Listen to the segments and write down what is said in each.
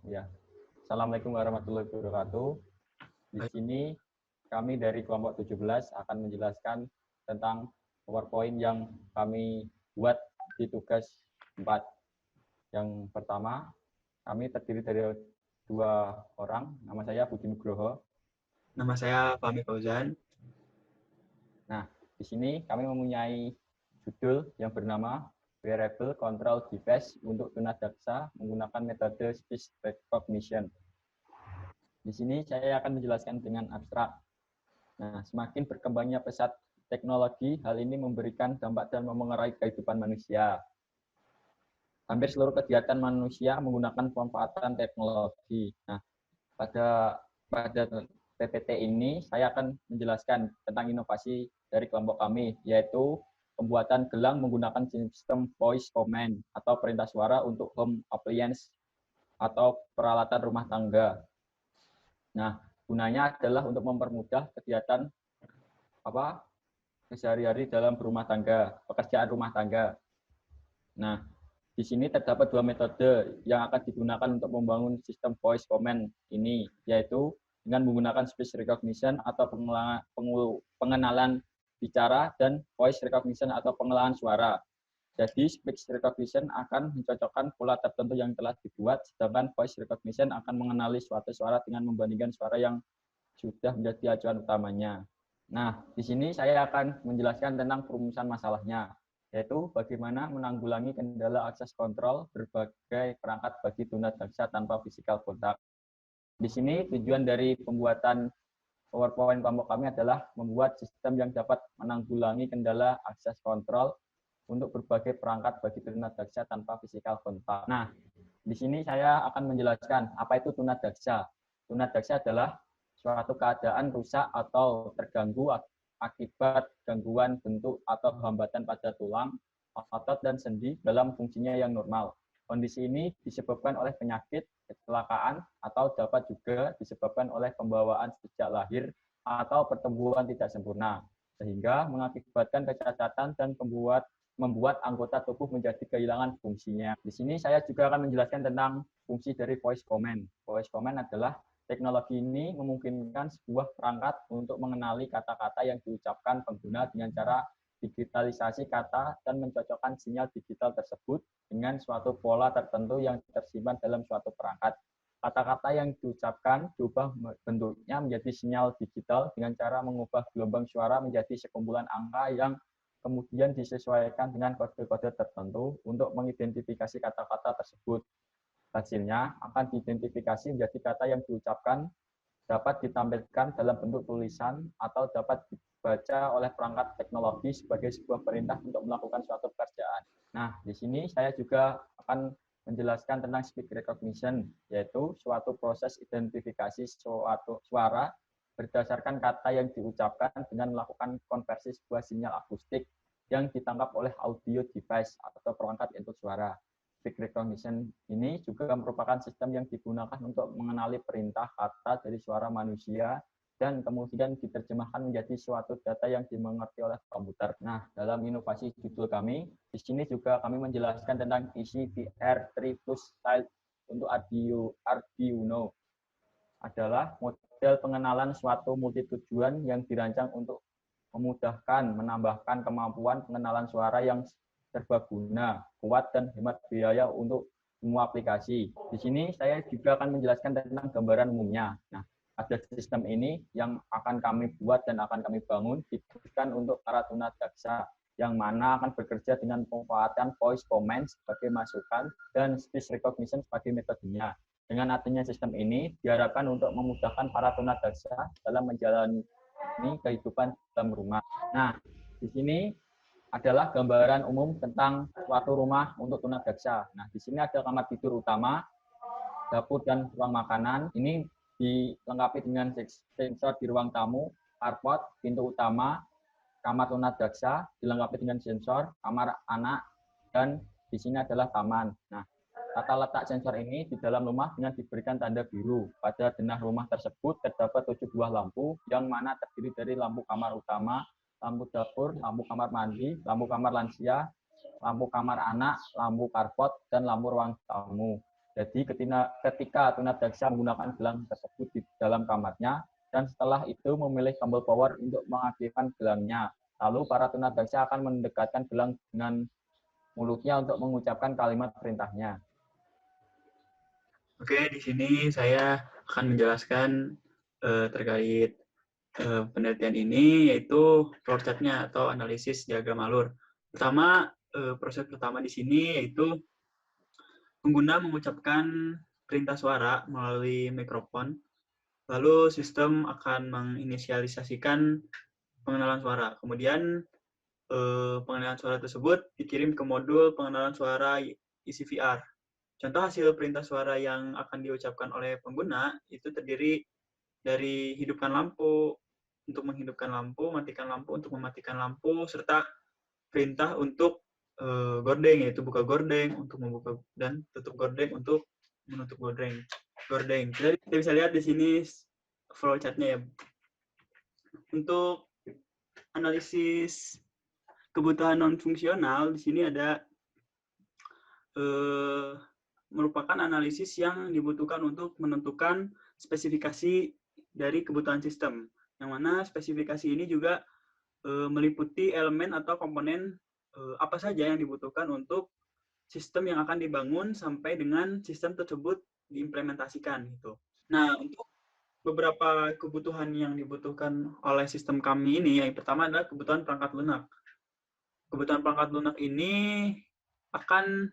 Ya. Assalamualaikum warahmatullahi wabarakatuh. Di sini kami dari kelompok 17 akan menjelaskan tentang PowerPoint yang kami buat di tugas 4. Yang pertama, kami terdiri dari 2 orang. Nama saya Budi Nugroho. Nama saya Fahmi Fauzan. Nah, di sini kami mempunyai judul yang bernama Wearable Control Device untuk tunadaksa menggunakan metode speech recognition. Di sini saya akan menjelaskan dengan abstrak. Nah, semakin berkembangnya pesat teknologi, hal ini memberikan dampak dan memengaruhi kehidupan manusia. Hampir seluruh kegiatan manusia menggunakan pemanfaatan teknologi. Nah, pada PPT ini saya akan menjelaskan tentang inovasi dari kelompok kami, yaitu pembuatan gelang menggunakan sistem voice command atau perintah suara untuk home appliance atau peralatan rumah tangga. Nah, gunanya adalah untuk mempermudah kegiatan sehari-hari dalam rumah tangga, pekerjaan rumah tangga. Nah, di sini terdapat 2 metode yang akan digunakan untuk membangun sistem voice command ini, yaitu dengan menggunakan speech recognition atau pengenalan bicara dan voice recognition atau pengenalan suara. Jadi speech recognition akan mencocokkan pola tertentu yang telah dibuat, sedangkan voice recognition akan mengenali suatu suara dengan membandingkan suara yang sudah menjadi acuan utamanya. Nah, di sini saya akan menjelaskan tentang perumusan masalahnya, yaitu bagaimana menanggulangi kendala akses kontrol berbagai perangkat bagi tunadaksa tanpa physical contact. Di sini tujuan dari pembuatan PowerPoint kelompok kami adalah membuat sistem yang dapat menanggulangi kendala akses kontrol untuk berbagai perangkat bagi tunadaksa tanpa physical contact. Nah, di sini saya akan menjelaskan apa itu tunadaksa. Tunadaksa adalah suatu keadaan rusak atau terganggu akibat gangguan bentuk atau hambatan pada tulang, otot, dan sendi dalam fungsinya yang normal. Kondisi ini disebabkan oleh penyakit, kecelakaan, atau dapat juga disebabkan oleh pembawaan sejak lahir atau pertumbuhan tidak sempurna, sehingga mengakibatkan kecacatan dan membuat anggota tubuh menjadi kehilangan fungsinya. Di sini saya juga akan menjelaskan tentang fungsi dari voice command. Voice command adalah teknologi ini memungkinkan sebuah perangkat untuk mengenali kata-kata yang diucapkan pengguna dengan cara digitalisasi kata dan mencocokkan sinyal digital tersebut dengan suatu pola tertentu yang tersimpan dalam suatu perangkat. Kata-kata yang diucapkan diubah bentuknya menjadi sinyal digital dengan cara mengubah gelombang suara menjadi sekumpulan angka yang kemudian disesuaikan dengan kode-kode tertentu untuk mengidentifikasi kata-kata tersebut. Hasilnya akan diidentifikasi menjadi kata yang diucapkan, dapat ditampilkan dalam bentuk tulisan, atau dapat dibaca oleh perangkat teknologi sebagai sebuah perintah untuk melakukan suatu pekerjaan. Nah, di sini saya juga akan menjelaskan tentang speech recognition, yaitu suatu proses identifikasi suatu suara berdasarkan kata yang diucapkan dengan melakukan konversi sebuah sinyal akustik yang ditangkap oleh audio device atau perangkat input suara. Speech recognition ini juga merupakan sistem yang digunakan untuk mengenali perintah kata dari suara manusia dan kemudian diterjemahkan menjadi suatu data yang dimengerti oleh komputer. Nah, dalam inovasi judul kami, di sini juga kami menjelaskan tentang isi VR3 Plus Style untuk Arduino. Adalah model pengenalan suatu multitujuan yang dirancang untuk memudahkan menambahkan kemampuan pengenalan suara yang serbaguna, kuat, dan hemat biaya untuk semua aplikasi. Di sini saya juga akan menjelaskan tentang gambaran umumnya. Nah, ada sistem ini yang akan kami buat dan akan kami bangun diberikan untuk para tunadaksa yang mana akan bekerja dengan pemanfaatan voice command sebagai masukan dan speech recognition sebagai metodenya. Dengan adanya sistem ini diharapkan untuk memudahkan para tunadaksa dalam menjalani kehidupan dalam rumah. Nah, di sini adalah gambaran umum tentang suatu rumah untuk tunadaksa. Nah, di sini ada kamar tidur utama, dapur dan ruang makanan. Ini dilengkapi dengan sensor di ruang tamu, carport, pintu utama, kamar tunadaksa dilengkapi dengan sensor, kamar anak, dan di sini adalah taman. Nah, tata letak sensor ini di dalam rumah dengan diberikan tanda biru. Pada denah rumah tersebut terdapat 7 buah lampu yang mana terdiri dari lampu kamar utama, lampu dapur, lampu kamar mandi, lampu kamar lansia, lampu kamar anak, lampu carport, dan lampu ruang tamu. Jadi ketika tunadaksa menggunakan gelang tersebut di dalam kamarnya, dan setelah itu memilih tombol power untuk mengaktifkan gelangnya. Lalu para tunadaksa akan mendekatkan gelang dengan mulutnya untuk mengucapkan kalimat perintahnya. Oke, di sini saya akan menjelaskan terkait penelitian ini, yaitu flowchart-nya atau analisis diagram alur. Proses pertama di sini yaitu pengguna mengucapkan perintah suara melalui mikrofon, lalu sistem akan menginisialisasikan pengenalan suara. Kemudian pengenalan suara tersebut dikirim ke modul pengenalan suara ECVR. Contoh hasil perintah suara yang akan diucapkan oleh pengguna itu terdiri dari hidupkan lampu untuk menghidupkan lampu, matikan lampu untuk mematikan lampu, serta perintah untuk gordeng, yaitu buka gordeng untuk membuka dan tutup gordeng untuk menutup gordeng. Jadi kita bisa lihat di sini flowchart-nya ya. Untuk analisis kebutuhan non fungsional di sini ada merupakan analisis yang dibutuhkan untuk menentukan spesifikasi dari kebutuhan sistem. Yang mana spesifikasi ini juga meliputi elemen atau komponen apa saja yang dibutuhkan untuk sistem yang akan dibangun sampai dengan sistem tersebut diimplementasikan gitu. Nah, untuk beberapa kebutuhan yang dibutuhkan oleh sistem kami ini, yang pertama adalah kebutuhan perangkat lunak. Kebutuhan perangkat lunak ini akan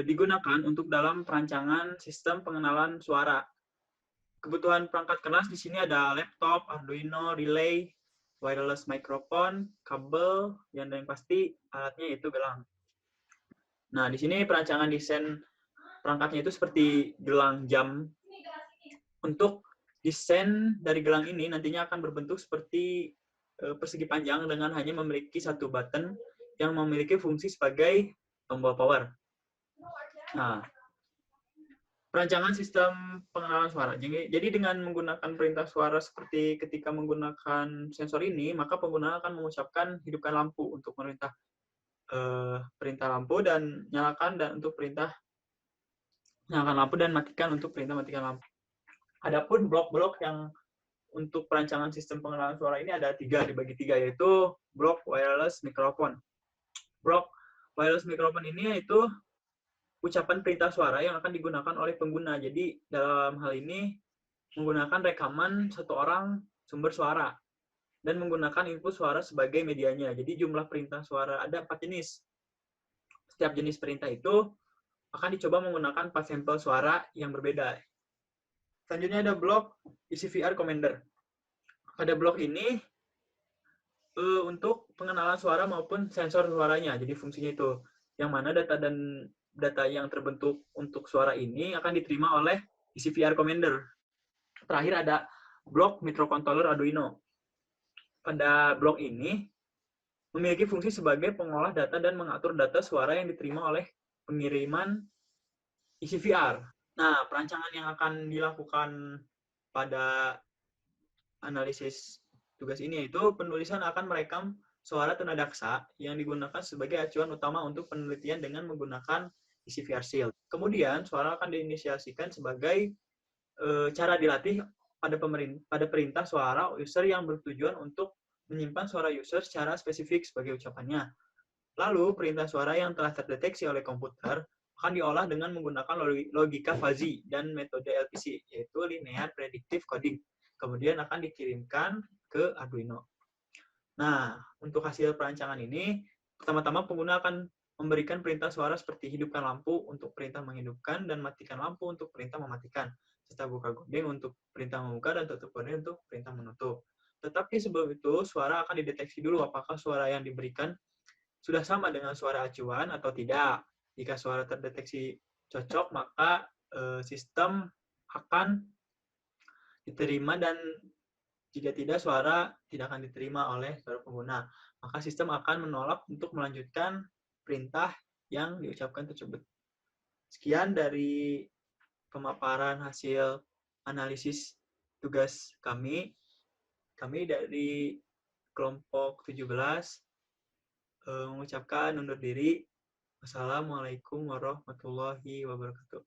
digunakan untuk dalam perancangan sistem pengenalan suara. Kebutuhan perangkat keras di sini ada laptop, Arduino, relay, wireless microphone, kabel, yang pasti alatnya yaitu gelang. Nah, di sini perancangan desain perangkatnya itu seperti gelang jam. Untuk desain dari gelang ini nantinya akan berbentuk seperti persegi panjang dengan hanya memiliki satu button yang memiliki fungsi sebagai tombol power. Nah, perancangan sistem pengenalan suara. Jadi dengan menggunakan perintah suara seperti ketika menggunakan sensor ini, maka pengguna akan mengucapkan hidupkan lampu untuk perintah lampu dan nyalakan, dan untuk perintah nyalakan lampu dan matikan untuk perintah matikan lampu. Adapun blok-blok yang untuk perancangan sistem pengenalan suara ini ada dibagi tiga, yaitu blok wireless microphone. Blok wireless microphone ini yaitu ucapan perintah suara yang akan digunakan oleh pengguna. Jadi dalam hal ini menggunakan rekaman satu orang sumber suara dan menggunakan input suara sebagai medianya. Jadi jumlah perintah suara ada 4 jenis. Setiap jenis perintah itu akan dicoba menggunakan 4 sampel suara yang berbeda. Selanjutnya ada blok ECVR commander. Pada blok ini untuk pengenalan suara maupun sensor suaranya. Jadi fungsinya itu yang mana data yang terbentuk untuk suara ini akan diterima oleh ECVR commander. Terakhir ada blok microcontroller Arduino. Pada blok ini memiliki fungsi sebagai pengolah data dan mengatur data suara yang diterima oleh pengiriman ECVR. Nah, perancangan yang akan dilakukan pada analisis tugas ini yaitu penulisan akan merekam suara tunadaksa yang digunakan sebagai acuan utama untuk penelitian dengan menggunakan ECVR Shield. Kemudian, suara akan diinisiasikan sebagai cara dilatih pada perintah suara user yang bertujuan untuk menyimpan suara user secara spesifik sebagai ucapannya. Lalu, perintah suara yang telah terdeteksi oleh komputer akan diolah dengan menggunakan logika fuzzy dan metode LPC, yaitu Linear Predictive Coding. Kemudian akan dikirimkan ke Arduino. Nah, untuk hasil perancangan ini, pertama-tama pengguna akan memberikan perintah suara seperti hidupkan lampu untuk perintah menghidupkan dan matikan lampu untuk perintah mematikan, serta buka gorden untuk perintah membuka dan tutup gorden untuk perintah menutup. Tetapi sebelum itu, suara akan dideteksi dulu apakah suara yang diberikan sudah sama dengan suara acuan atau tidak. Jika suara terdeteksi cocok, maka sistem akan diterima, dan jika tidak, suara tidak akan diterima oleh seluruh pengguna. Maka sistem akan menolak untuk melanjutkan perintah yang diucapkan tersebut. Sekian dari pemaparan hasil analisis tugas kami. Kami dari kelompok 17 mengucapkan undur diri. Wassalamualaikum warahmatullahi wabarakatuh.